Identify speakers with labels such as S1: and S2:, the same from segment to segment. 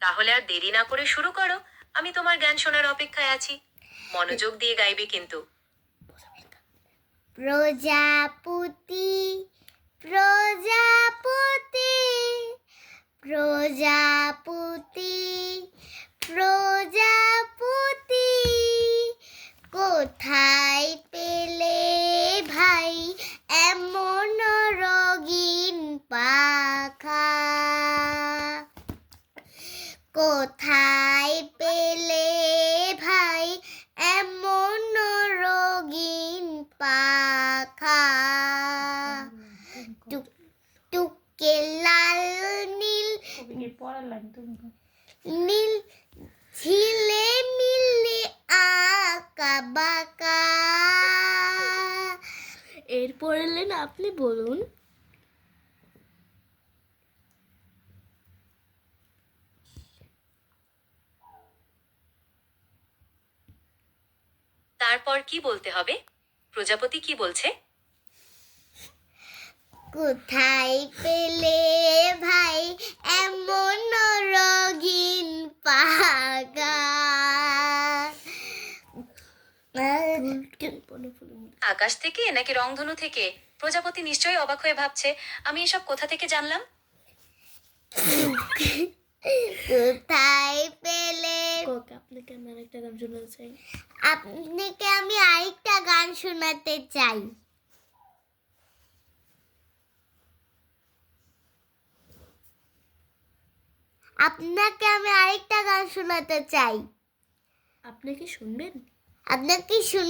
S1: তাহলে আর দেরি না করে শুরু করো। আমি তোমার গান শোনার অপেক্ষায় আছি। মনোযোগ দিয়ে গাইবে কিন্তু।
S2: প্রজাপতি প্রজাপতি প্রজাপতি প্রজাপতি কোথায় পেলে ভাই এমন রঙিন পাখা? কোথায় পেলে ভাই এমন রঙিন পাখা? টুকটুকে লাল নীল নীল ঝিলে মিলে আঁকা বাঁকা। এরপর এলেন আপনি, বলুন।
S1: তারপর কি বলতে হবে? প্রজাপতি কি বলছে?
S2: কোথায় পেলে ভাই এমন রঙিন পাখা?
S1: আকাশ থেকে নাকি রংধনু থেকে? প্রজাপতি নিশ্চয়ই অবাক হয়ে ভাবছে, আমি এসব কোথা থেকে জানলাম?
S2: কোথায় পেলে?
S3: আপনাকে আমি আরেকটা গান শোনাতে চাই।
S2: আপনাকে আমি আরেকটা গান শোনাতে চাই। আপনাকে আমি আরেকটা গান শোনাতে চাই।
S3: আপনি কি শুনবেন?
S2: আপনাকে শুন।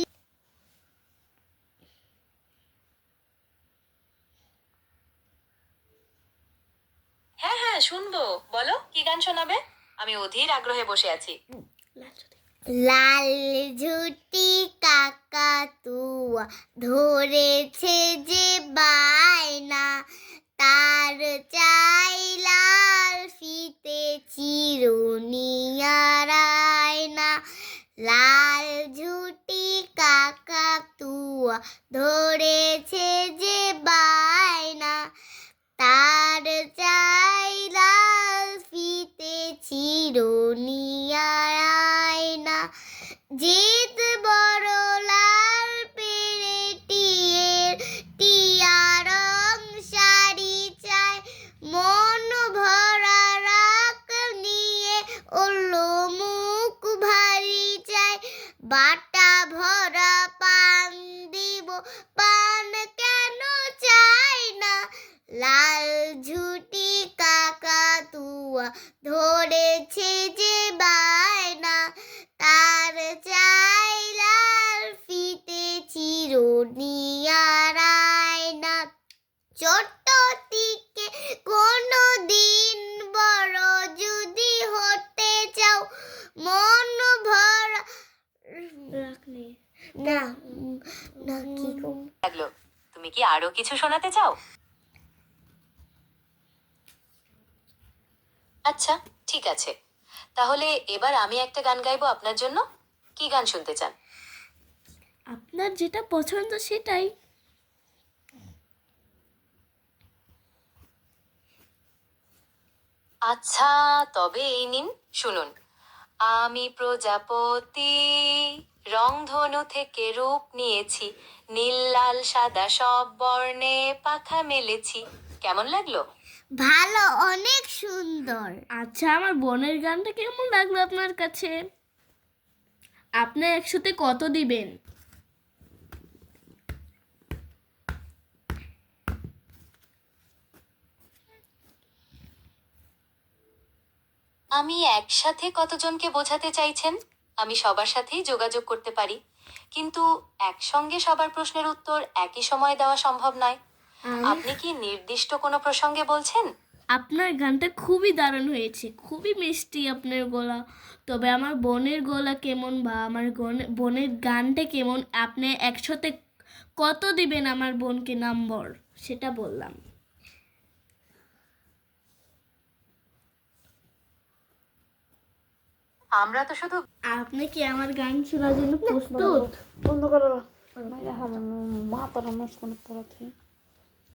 S1: হ্যাঁ হ্যাঁ শুনবো, বলো কি গান শোনাবে? আমি অধীর আগ্রহে বসে আছি।
S2: লাল ঝুটি কাকাতুয়া ধরেছে যে বায়না, তার চাই লাল ফিতে চিরুনিয়ার আয়না। লাল ঝুটি কাকাতুয়া ধরেছে যে বায়না, তার চাই লাল ফিতে চিরুনিয়ার আয়না। জিত বড় লাল পেড়ে টিয়া রং শাড়ি চাই, মন ভরা রাখ নিয়ে ওলো মুখ ভারী চাই। বাটা ভরা পান দিব, পান কেন চাই না? লাল ঝুটি কাকাতুয়া ধরেছে যে বায়না, তার চাই লাল ফিতে চিরুনিয়ার আয়না। ছোট্ট থেকে কোনো দিন বড় যদি হতে চাও, মন ভরা
S3: রাখলে
S2: না না কি
S1: লাগলো, তুমি কি আরো কিছু শোনাতে চাও? আচ্ছা ঠিক আছে, তাহলে এবার আমি একটা গান গাইবো আপনার জন্য। কি গান শুনতে চান?
S3: আপনার যেটা পছন্দ সেটাই।
S1: আচ্ছা তবে এই নিন, শুনুন। আমি প্রজাপতি, রংধনু থেকে রূপ নিয়েছি, নীল লাল সাদা সব বর্ণে পাখা মেলেছি। কেমন লাগলো?
S2: ভালো, অনেক সুন্দর।
S3: আচ্ছা, আমার বোনের গানটা কেমন লাগলো আপনার কাছে? আপনি 100-তে কত দিবেন?
S1: আমি একসাথে কতজনকে বোঝাতে চাইছেন? আমি সবার সাথেই যোগাযোগ করতে পারি, কিন্তু একসঙ্গে সবার প্রশ্নের উত্তর একই সময় দেওয়া সম্ভব নয়। আপনি কি নির্দিষ্ট কোনো প্রসঙ্গে বলছেন?
S3: আপনার গানটা খুবই দারুণ হয়েছে, খুবই মিষ্টি আপনার গলা। তবে আমার বোনের গলা কেমন বা আমার বোনের গানটা কেমন, আপনি 100-তে কত দিবেন আমার বোনকে নম্বর, সেটা বললাম।
S1: আমরা তো শুধু।
S3: আপনি কি আমার গান শোনার জন্য প্রস্তুত?
S4: বন্ধ করো। মাথা নষ্ট করে পড়াতে।